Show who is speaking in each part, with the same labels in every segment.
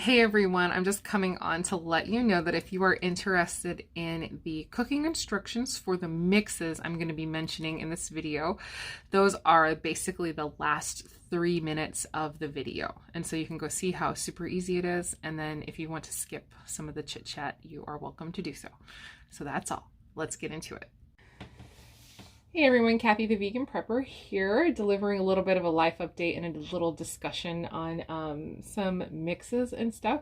Speaker 1: Hey everyone, I'm just coming on to let you know that if you are interested in the cooking instructions for the mixes I'm going to be mentioning in this video, those are basically the last 3 minutes of the video. And so you can go see how super easy it is. And then if you want to skip some of the chit chat, you are welcome to do so. So that's all. Let's get into it. Hey everyone, Kathy the Vegan Prepper here, delivering a little bit of a life update and a little discussion on some mixes and stuff,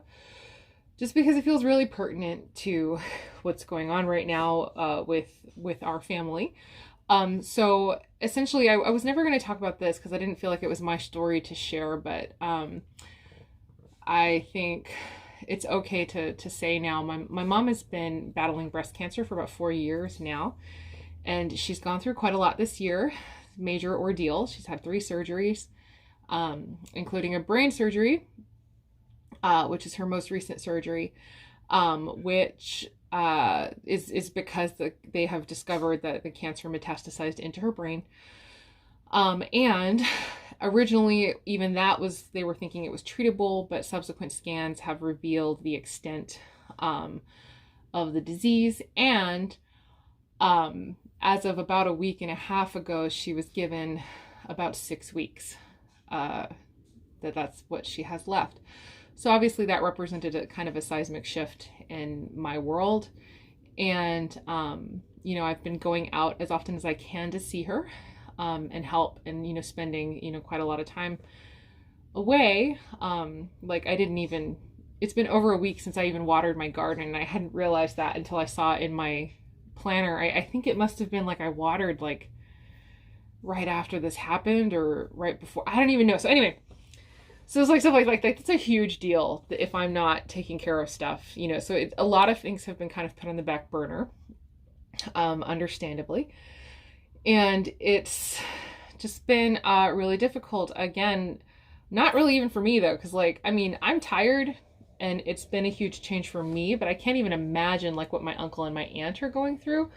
Speaker 1: just because it feels really pertinent to what's going on right now with our family. So essentially, I was never going to talk about this because I didn't feel like it was my story to share, but I think it's okay to say now. My mom has been battling breast cancer for about 4 years now. And she's gone through quite a lot this year, major ordeal. She's had 3 surgeries, including a brain surgery, which is her most recent surgery, which is because they have discovered that the cancer metastasized into her brain. And originally, even they were thinking it was treatable, but subsequent scans have revealed the extent of the disease. And as of about a week and a half ago, she was given about 6 weeks, that's what she has left. So obviously that represented a kind of a seismic shift in my world. And, I've been going out as often as I can to see her, and help and, spending, quite a lot of time away. It's been over a week since I even watered my garden, and I hadn't realized that until I saw it in my planner. I think it must have been like I watered like right after this happened or right before. I don't even know. So anyway, so it's like stuff like that's a huge deal if I'm not taking care of stuff, so a lot of things have been kind of put on the back burner, understandably. And it's just been really difficult. Again, not really even for me though, because I'm tired. And it's been a huge change for me, but I can't even imagine like what my uncle and my aunt are going through,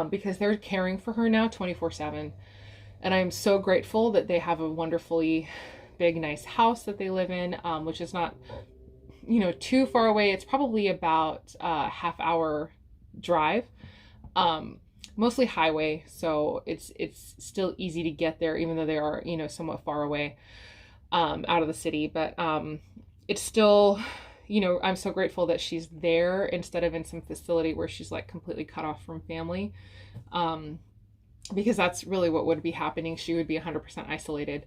Speaker 1: because they're caring for her now 24/7. And I'm so grateful that they have a wonderfully big, nice house that they live in, which is not, too far away. It's probably about a half-hour drive, mostly highway. So it's still easy to get there, even though they are, somewhat far away, out of the city. But, it's still, I'm so grateful that she's there instead of in some facility where she's like completely cut off from family, because that's really what would be happening. She would be 100% isolated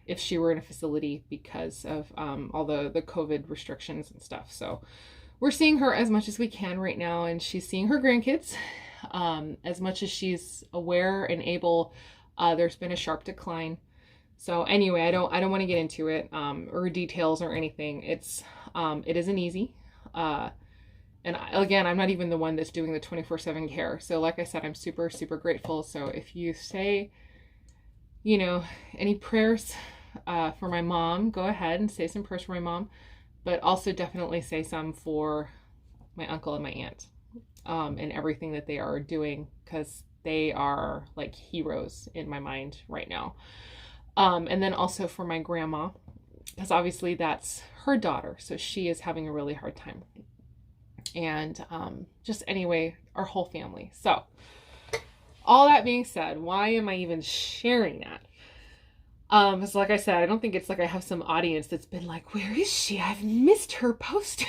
Speaker 1: if she were in a facility because of all the COVID restrictions and stuff. So we're seeing her as much as we can right now, and she's seeing her grandkids as much as she's aware and able. There's been a sharp decline. So anyway, I don't want to get into it, or details or anything. It isn't easy. And again, I'm not even the one that's doing the 24/7 care. So like I said, I'm super, super grateful. So if you say, any prayers, for my mom, go ahead and say some prayers for my mom, but also definitely say some for my uncle and my aunt, and everything that they are doing, because they are like heroes in my mind right now. And then also for my grandma, because obviously that's her daughter. So she is having a really hard time. And just anyway, our whole family. So all that being said, why am I even sharing that? Because like I said, I don't think it's like I have some audience that's been like, where is she? I've missed her posting.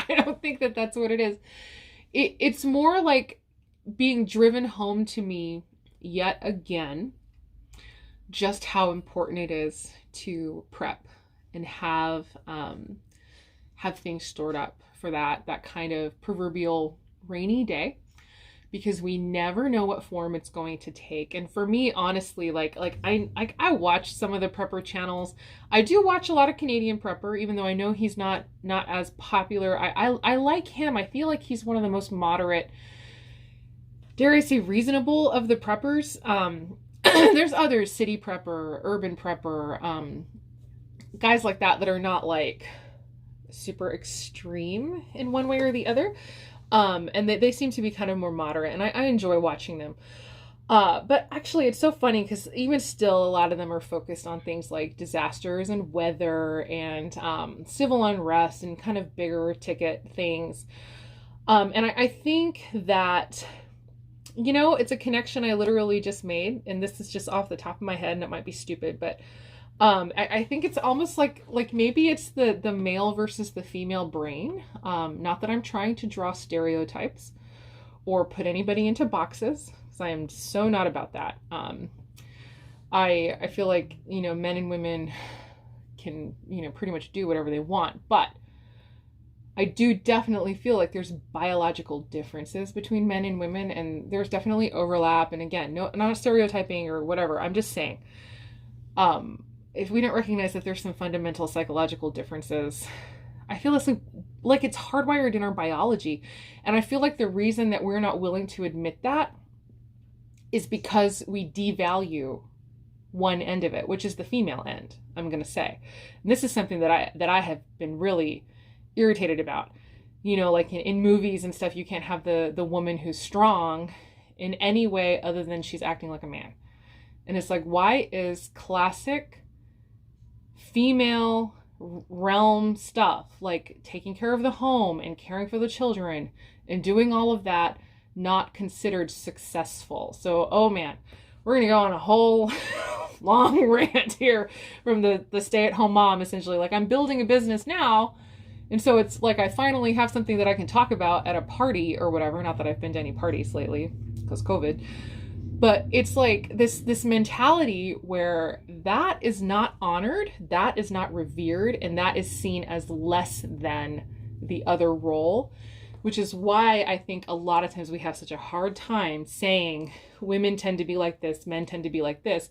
Speaker 1: I don't think that that's what it is. It's more like being driven home to me yet again, just how important it is to prep and have things stored up for that kind of proverbial rainy day, because we never know what form it's going to take. And for me, honestly, I watch some of the prepper channels. I do watch a lot of Canadian prepper, even though I know he's not as popular. I like him. I feel like he's one of the most moderate, dare I say, reasonable of the preppers. There's others, city prepper, urban prepper, guys like that are not like super extreme in one way or the other. And they seem to be kind of more moderate, and I enjoy watching them. But actually, it's so funny because even still, a lot of them are focused on things like disasters and weather and civil unrest and kind of bigger ticket things. And I think that, it's a connection I literally just made, and this is just off the top of my head, and it might be stupid, but I think it's almost like maybe it's the male versus the female brain. Not that I'm trying to draw stereotypes or put anybody into boxes, because I am so not about that. I feel like, men and women can, pretty much do whatever they want, but I do definitely feel like there's biological differences between men and women, and there's definitely overlap. And again, no, not stereotyping or whatever. I'm just saying, if we don't recognize that there's some fundamental psychological differences, I feel like it's hardwired in our biology. And I feel like the reason that we're not willing to admit that is because we devalue one end of it, which is the female end, I'm going to say. And this is something that I have been really irritated about. Like in movies and stuff, you can't have the woman who's strong in any way other than she's acting like a man. And it's like, why is classic female realm stuff, like taking care of the home and caring for the children and doing all of that, not considered successful? So, oh man, we're going to go on a whole long rant here from the stay-at-home mom, essentially. Like, I'm building a business now, and so it's like I finally have something that I can talk about at a party or whatever. Not that I've been to any parties lately because COVID. But it's like this mentality where that is not honored, that is not revered, and that is seen as less than the other role, which is why I think a lot of times we have such a hard time saying women tend to be like this, men tend to be like this.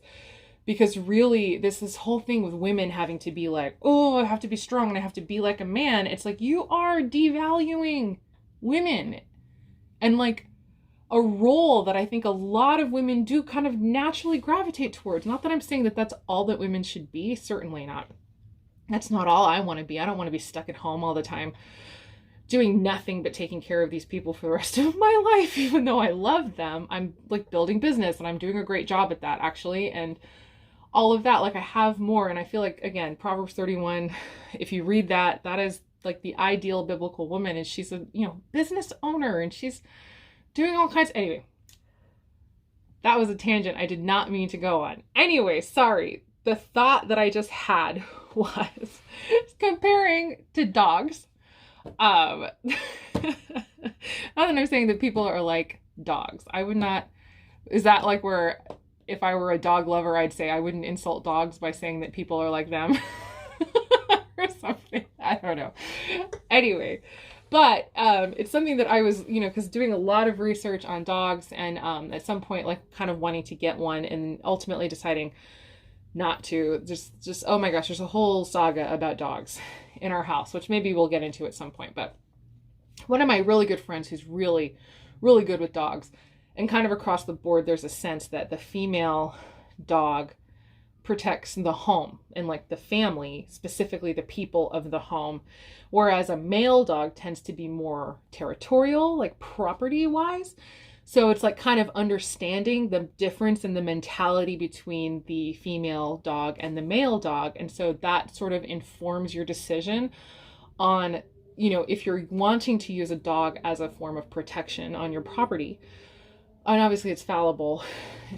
Speaker 1: Because really, this whole thing with women having to be like, oh, I have to be strong and I have to be like a man. It's like, you are devaluing women. And like a role that I think a lot of women do kind of naturally gravitate towards. Not that I'm saying that that's all that women should be. Certainly not. That's not all I want to be. I don't want to be stuck at home all the time doing nothing but taking care of these people for the rest of my life, even though I love them. I'm like building business and I'm doing a great job at that, actually. And all of that, like I have more. And I feel like, again, Proverbs 31, if you read that, that is like the ideal biblical woman. And she's a, business owner, and she's doing all kinds. Anyway, that was a tangent I did not mean to go on. Anyway, sorry. The thought that I just had was comparing to dogs. Not that I'm saying that people are like dogs. I would not, is that like where if I were a dog lover, I'd say I wouldn't insult dogs by saying that people are like them or something. I don't know. Anyway, but it's something that I was, because doing a lot of research on dogs, and at some point, like kind of wanting to get one and ultimately deciding not to. Just oh my gosh, there's a whole saga about dogs in our house, which maybe we'll get into at some point. But one of my really good friends who's really, really good with dogs, and kind of across the board, there's a sense that the female dog protects the home and like the family, specifically the people of the home, whereas a male dog tends to be more territorial, like property wise. So it's like kind of understanding the difference in the mentality between the female dog and the male dog. And so that sort of informs your decision on, if you're wanting to use a dog as a form of protection on your property. And obviously it's fallible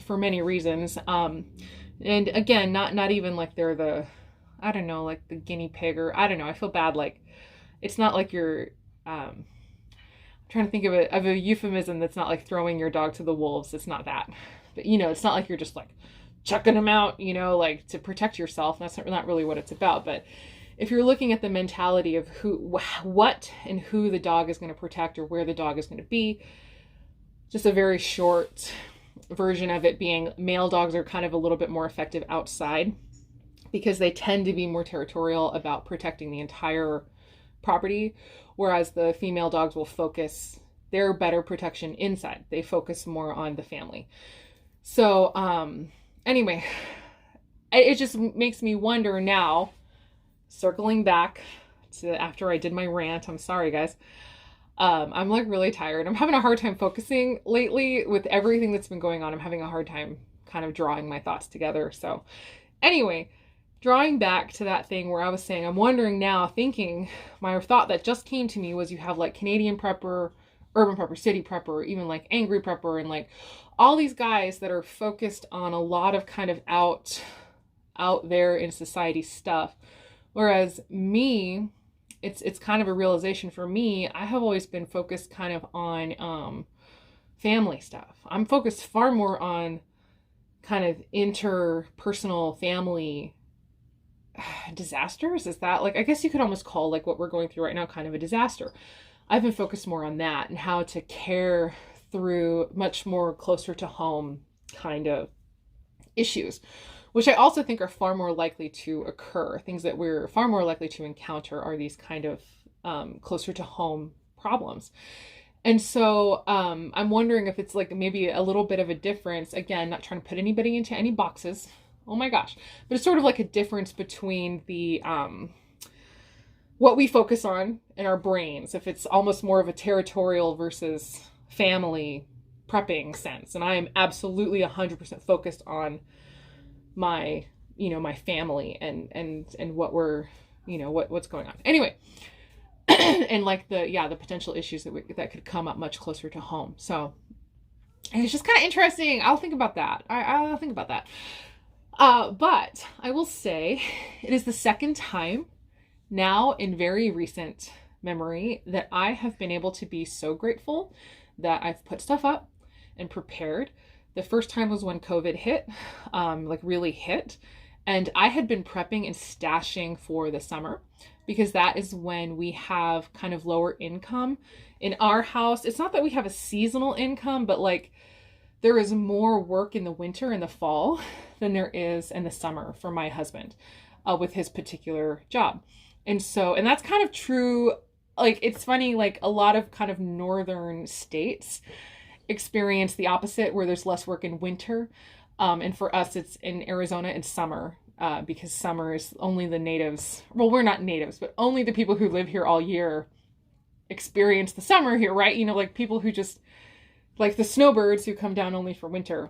Speaker 1: for many reasons. And again, not even like they're the, I don't know, like the guinea pig, or I don't know. I feel bad. Like, it's not like you're, I'm trying to think of a euphemism that's not like throwing your dog to the wolves. It's not that, but it's not like you're just like chucking them out, like to protect yourself. That's not really what it's about. But if you're looking at the mentality of what and who the dog is going to protect or where the dog is going to be, just a very short version of it being male dogs are kind of a little bit more effective outside because they tend to be more territorial about protecting the entire property, whereas the female dogs will focus their better protection inside. They focus more on the family. So anyway, it just makes me wonder now, circling back to after I did my rant, I'm sorry guys, I'm like really tired. I'm having a hard time focusing lately with everything that's been going on. I'm having a hard time kind of drawing my thoughts together. So anyway, drawing back to that thing where I was saying, I'm wondering now, thinking, my thought that just came to me was you have like Canadian prepper, urban prepper, city prepper, even like angry prepper, and like all these guys that are focused on a lot of kind of out there in society stuff. Whereas me, it's kind of a realization for me. I have always been focused kind of on family stuff. I'm focused far more on kind of interpersonal family disasters. Is that like, I guess you could almost call like what we're going through right now kind of a disaster. I've been focused more on that and how to care through much more closer to home kind of issues, which I also think are far more likely to occur. Things that we're far more likely to encounter are these kind of closer to home problems. And so I'm wondering if it's like maybe a little bit of a difference. Again, not trying to put anybody into any boxes. Oh my gosh. But it's sort of like a difference between the what we focus on in our brains, if it's almost more of a territorial versus family prepping sense. And I am absolutely 100% focused on my, my family and what we're, what's going on. Anyway, and like the potential issues that could come up much closer to home. So and it's just kind of interesting. I'll think about that. I'll think about that. But I will say it is the second time now in very recent memory that I have been able to be so grateful that I've put stuff up and prepared. The first time was when COVID hit, like really hit. And I had been prepping and stashing for the summer because that is when we have kind of lower income in our house. It's not that we have a seasonal income, but like there is more work in the winter and the fall than there is in the summer for my husband with his particular job. And that's kind of true. Like, it's funny, like a lot of kind of northern states experience the opposite where there's less work in winter. And for us, it's in Arizona, it's summer because summer is only the natives. Well, we're not natives, but only the people who live here all year experience the summer here, right? Like people who just, like the snowbirds who come down only for winter.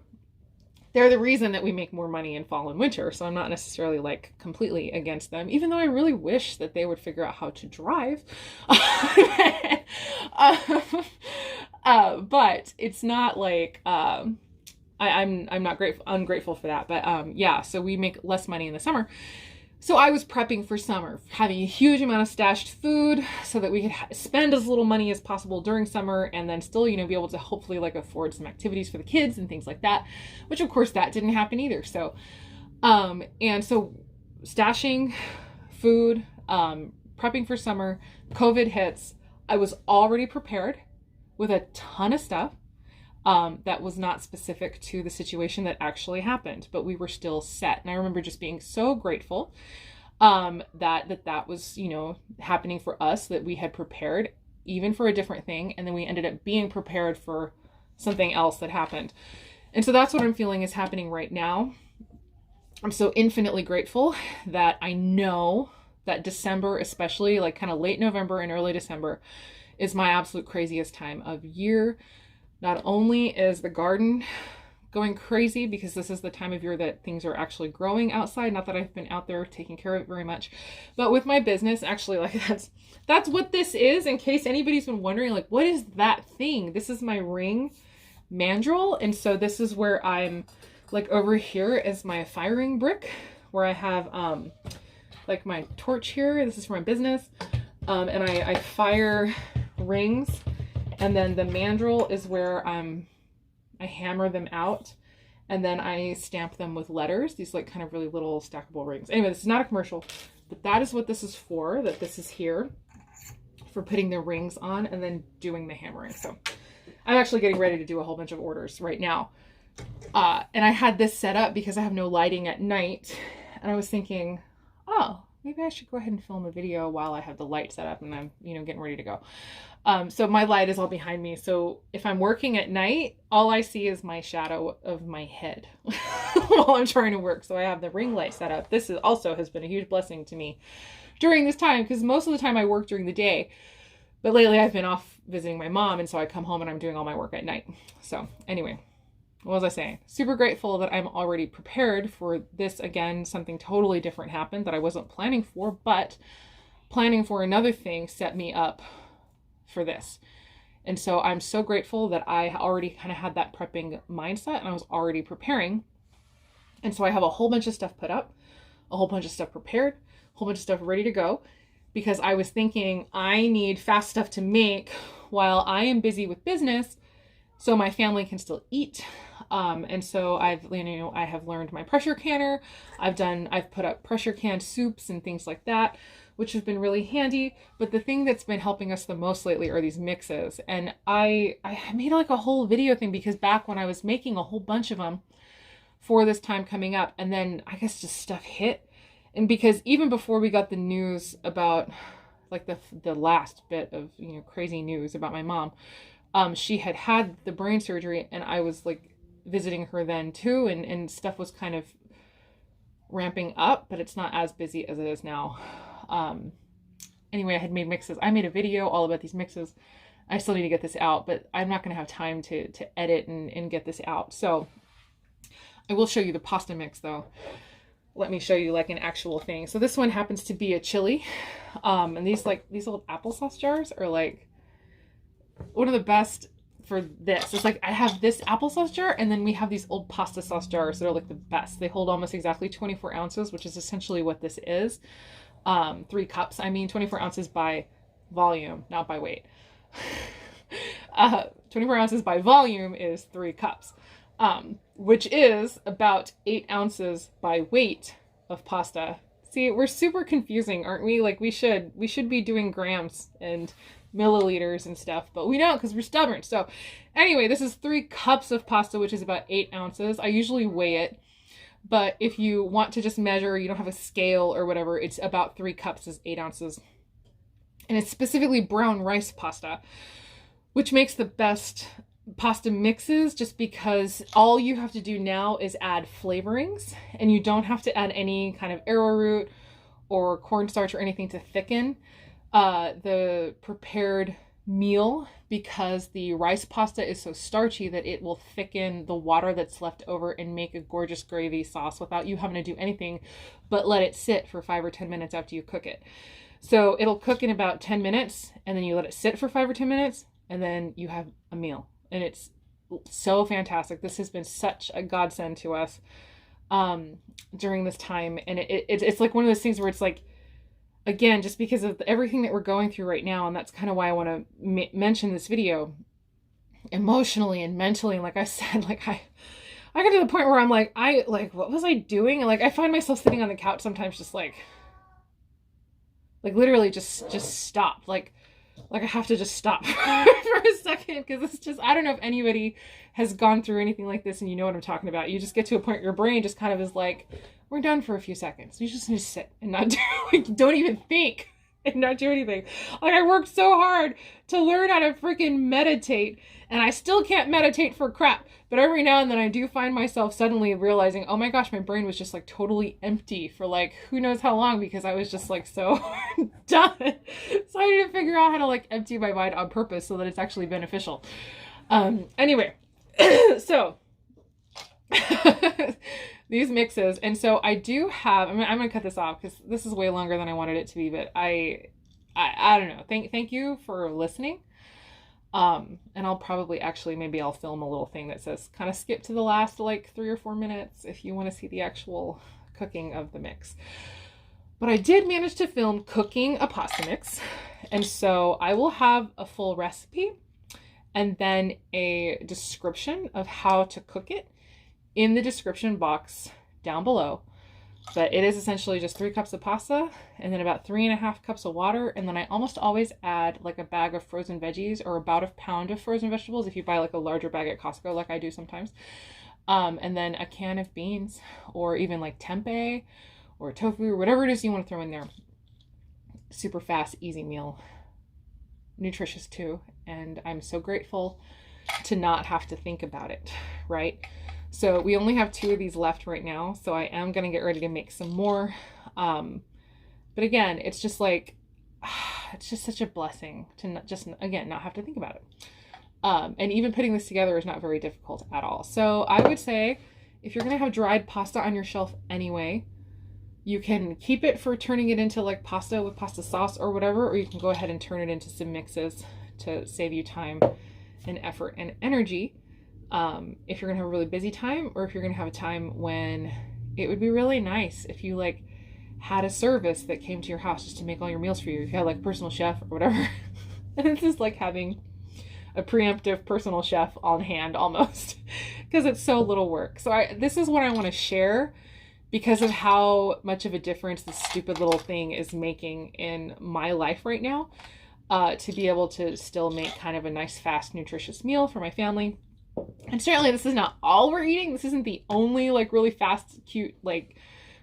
Speaker 1: They're the reason that we make more money in fall and winter. So I'm not necessarily like completely against them, even though I really wish that they would figure out how to drive. But it's not like, I'm not ungrateful for that. But yeah, so we make less money in the summer. So I was prepping for summer, having a huge amount of stashed food so that we could spend as little money as possible during summer and then still, be able to hopefully like afford some activities for the kids and things like that, which of course that didn't happen either. So, and so stashing food, prepping for summer, COVID hits. I was already prepared with a ton of stuff. That was not specific to the situation that actually happened, but we were still set. And I remember just being so grateful that was, happening for us, that we had prepared even for a different thing. And then we ended up being prepared for something else that happened. And so that's what I'm feeling is happening right now. I'm so infinitely grateful that I know that December, especially like kind of late November and early December, is my absolute craziest time of year. Not only is the garden going crazy because this is the time of year that things are actually growing outside. Not that I've been out there taking care of it very much, but with my business, actually, like that's what this is. In case anybody's been wondering, like, what is that thing? This is my ring mandrel. And so this is where I'm like, over here is my firing brick where I have like my torch here. This is for my business. And I fire rings. And then the mandrel is where I hammer them out and then I stamp them with letters, these like kind of really little stackable rings. Anyway, this is not a commercial, but that is what this is for, that this is here for putting the rings on and then doing the hammering. So I'm actually getting ready to do a whole bunch of orders right now. And I had this set up because I have no lighting at night. And I was thinking, oh, maybe I should go ahead and film a video while I have the light set up and I'm, getting ready to go. So my light is all behind me. So if I'm working at night, all I see is my shadow of my head while I'm trying to work. So I have the ring light set up. This is also has been a huge blessing to me during this time because most of the time I work during the day. But lately I've been off visiting my mom, and so I come home and I'm doing all my work at night. So anyway, what was I saying? Super grateful that I'm already prepared for this. Again, something totally different happened that I wasn't planning for, but planning for another thing set me up for this. And so I'm so grateful that I already kind of had that prepping mindset and I was already preparing. And so I have a whole bunch of stuff put up, a whole bunch of stuff prepared, a whole bunch of stuff ready to go, because I was thinking I need fast stuff to make while I am busy with business so my family can still eat. And so I have learned my pressure canner. I've put up pressure canned soups and things like that, which have been really handy. But the thing that's been helping us the most lately are these mixes. And I made like a whole video thing because back when I was making a whole bunch of them for this time coming up, and then I guess just stuff hit. And because even before we got the news about like the last bit of, crazy news about my mom, she had the brain surgery, and I was like visiting her then too, and stuff was kind of ramping up, but it's not as busy as it is now. Anyway, I had made mixes. I made a video all about these mixes. I still need to get this out, but I'm not going to have time to edit and get this out. So I will show you the pasta mix though. Let me show you like an actual thing. So this one happens to be a chili. And these old applesauce jars are like one of the best for this. It's like I have this applesauce jar, and then we have these old pasta sauce jars that are like the best. They hold almost exactly 24 ounces, which is essentially what this is. 3 cups. I mean, 24 ounces by volume, not by weight. 24 ounces by volume is 3 cups. Which is about 8 ounces by weight of pasta. See, we're super confusing, aren't we? Like we should be doing grams and milliliters and stuff, but we don't because we're stubborn. So anyway, this is 3 cups of pasta, which is about 8 ounces. I usually weigh it, but if you want to just measure, you don't have a scale or whatever, it's about 3 cups is 8 ounces. And it's specifically brown rice pasta, which makes the best pasta mixes, just because all you have to do now is add flavorings, and you don't have to add any kind of arrowroot or cornstarch or anything to thicken the prepared meal, because the rice pasta is so starchy that it will thicken the water that's left over and make a gorgeous gravy sauce without you having to do anything but let it sit for 5 or 10 minutes after you cook it. So it'll cook in about 10 minutes, and then you let it sit for 5 or 10 minutes, and then you have a meal. And it's so fantastic. This has been such a godsend to us during this time. And it's like one of those things where it's like, again, just because of everything that we're going through right now, and that's kind of why I want to mention this video, emotionally and mentally. And like I said, like I got to the point where I'm like, what was I doing? And like, I find myself sitting on the couch sometimes just like literally just stop. Like I have to just stop for a second, because it's just, I don't know if anybody has gone through anything like this and you know what I'm talking about. You just get to a point where your brain just kind of is like, we're done for a few seconds. You just need to sit and not do, like, don't even think and not do anything. Like, I worked so hard to learn how to freaking meditate, and I still can't meditate for crap. But every now and then I do find myself suddenly realizing, oh my gosh, my brain was just like totally empty for like who knows how long, because I was just like so done. So I need to figure out how to like empty my mind on purpose so that it's actually beneficial. Anyway, so these mixes. And so I do have, I'm going to cut this off because this is way longer than I wanted it to be, but I don't know. Thank you for listening. And I'll probably maybe I'll film a little thing that says kind of skip to the last like 3 or 4 minutes if you want to see the actual cooking of the mix. But I did manage to film cooking a pasta mix. And so I will have a full recipe and then a description of how to cook it in the description box down below. But it is essentially just 3 cups of pasta and then about 3.5 cups of water. And then I almost always add like a bag of frozen veggies or about a pound of frozen vegetables if you buy like a larger bag at Costco, like I do sometimes. And then a can of beans, or even like tempeh or tofu or whatever it is you want to throw in there. Super fast, easy meal. Nutritious too. And I'm so grateful to not have to think about it, right? So we only have 2 of these left right now. So I am going to get ready to make some more. But again, it's just like, it's just such a blessing to not, just, again, not have to think about it. And even putting this together is not very difficult at all. So I would say if you're going to have dried pasta on your shelf anyway, you can keep it for turning it into like pasta with pasta sauce or whatever, or you can go ahead and turn it into some mixes to save you time and effort and energy. If you're going to have a really busy time, or if you're going to have a time when it would be really nice if you like had a service that came to your house just to make all your meals for you. If you had like a personal chef or whatever. And it's just like having a preemptive personal chef on hand almost, because it's so little work. So this is what I want to share because of how much of a difference this stupid little thing is making in my life right now, to be able to still make kind of a nice, fast, nutritious meal for my family. And certainly this is not all we're eating. This isn't the only like really fast, cute, like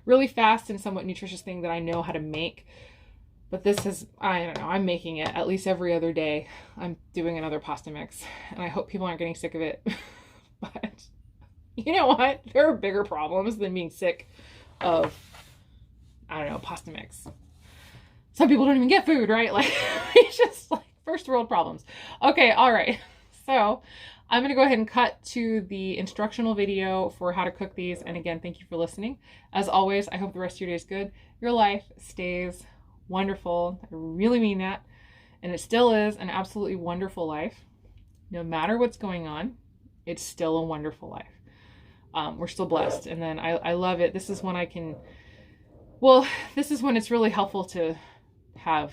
Speaker 1: really fast and somewhat nutritious thing that I know how to make. But this is, I don't know, I'm making it at least every other day. I'm doing another pasta mix, and I hope people aren't getting sick of it. But you know what? There are bigger problems than being sick of, I don't know, pasta mix. Some people don't even get food, right? Like, it's just like first world problems. Okay, all right. So I'm going to go ahead and cut to the instructional video for how to cook these. And again, thank you for listening. As always, I hope the rest of your day is good. Your life stays wonderful. I really mean that. And it still is an absolutely wonderful life. No matter what's going on, it's still a wonderful life. We're still blessed. And then I love it. This is when I can, well, this is when it's really helpful to have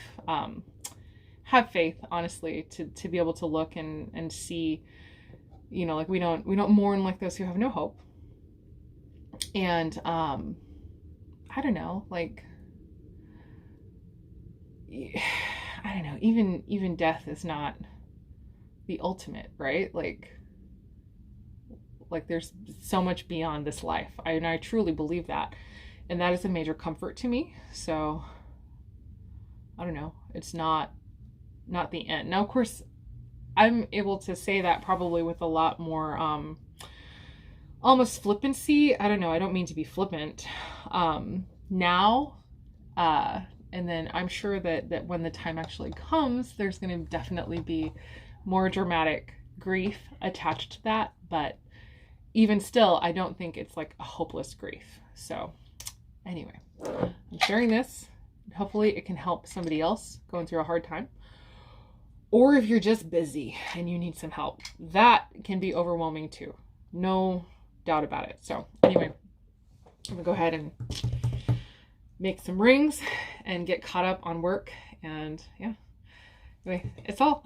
Speaker 1: faith, honestly, to be able to look and see, you know, like we don't mourn like those who have no hope. And I don't know, like, I don't know, even death is not the ultimate, right? Like there's so much beyond this life. I truly believe that. And that is a major comfort to me. So I don't know, it's not the end. Now, of course, I'm able to say that probably with a lot more almost flippancy. I don't know, I don't mean to be flippant now. And then I'm sure that when the time actually comes, there's going to definitely be more dramatic grief attached to that. But even still, I don't think it's like a hopeless grief. So anyway, I'm sharing this. Hopefully it can help somebody else going through a hard time. Or if you're just busy and you need some help, that can be overwhelming too. No doubt about it. So anyway, I'm gonna go ahead and make some rings and get caught up on work. And yeah, anyway, it's all.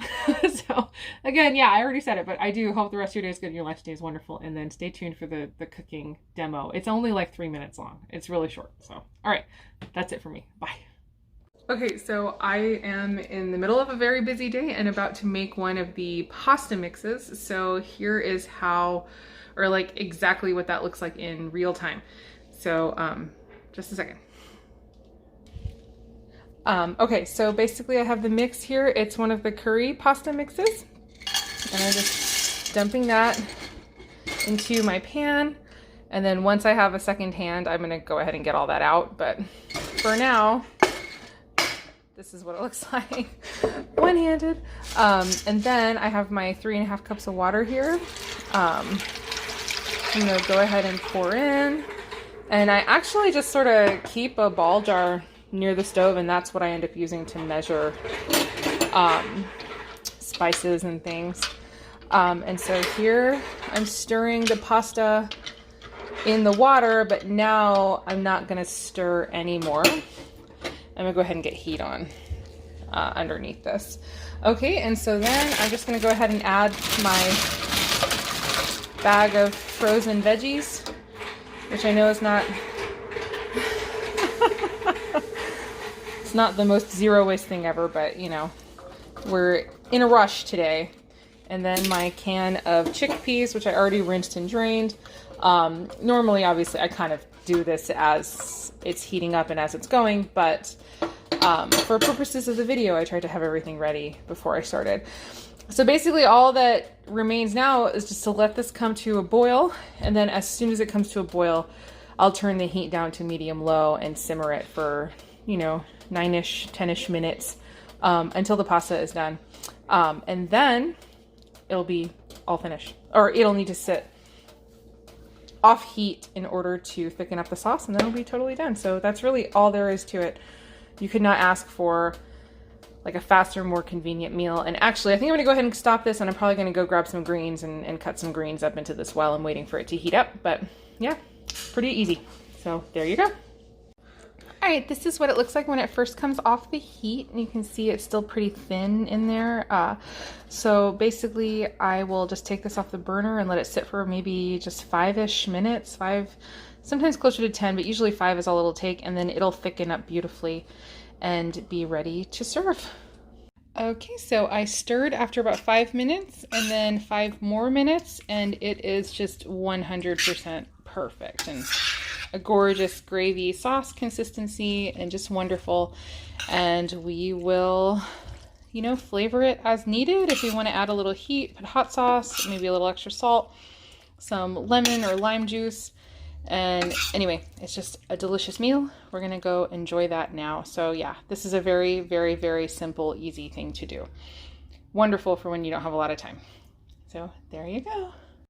Speaker 1: So again, yeah, I already said it, but I do hope the rest of your day is good and your life stays wonderful. And then stay tuned for the cooking demo. It's only like 3 minutes long. It's really short. So, all right, that's it for me. Bye. Okay, so I am in the middle of a very busy day and about to make one of the pasta mixes. So here is how, or like exactly what that looks like in real time. So just a second. Okay, so basically I have the mix here. It's one of the curry pasta mixes. And I'm just dumping that into my pan. And then once I have a second hand, I'm gonna go ahead and get all that out. But for now, this is what it looks like one-handed. And then I have my 3.5 cups of water here. I'm gonna go ahead and pour in. And I actually just sort of keep a ball jar near the stove, and that's what I end up using to measure spices and things. And so here I'm stirring the pasta in the water, but now I'm not gonna stir anymore. I'm gonna go ahead and get heat on underneath this. Okay, and so then I'm just gonna go ahead and add my bag of frozen veggies, which I know is not it's not the most zero waste thing ever, but you know, we're in a rush today. And then my can of chickpeas, which I already rinsed and drained. Normally, obviously, I kind of do this as it's heating up and as it's going, but for purposes of the video, I tried to have everything ready before I started. So basically all that remains now is just to let this come to a boil, and then as soon as it comes to a boil, I'll turn the heat down to medium low and simmer it for, you know, 9-ish, 10-ish minutes until the pasta is done. And then it'll be all finished, or it'll need to sit off heat in order to thicken up the sauce, and then it'll be totally done. So that's really all there is to it. You could not ask for like a faster, more convenient meal. And actually, I think I'm gonna go ahead and stop this, and I'm probably gonna go grab some greens and cut some greens up into this while I'm waiting for it to heat up. But yeah, pretty easy. So there you go. All right, this is what it looks like when it first comes off the heat, and you can see it's still pretty thin in there. So basically I will just take this off the burner and let it sit for maybe just 5-ish minutes, sometimes closer to 10, but usually 5 is all it'll take, and then it'll thicken up beautifully and be ready to serve. Okay, so I stirred after about 5 minutes and then 5 more minutes, and it is just 100% perfect, and a gorgeous gravy sauce consistency and just wonderful. And we will, you know, flavor it as needed. If we want to add a little heat, put hot sauce, maybe a little extra salt, some lemon or lime juice. And anyway, it's just a delicious meal. We're gonna go enjoy that now. So yeah, this is a very, very, very simple, easy thing to do. Wonderful for when you don't have a lot of time. So there you go.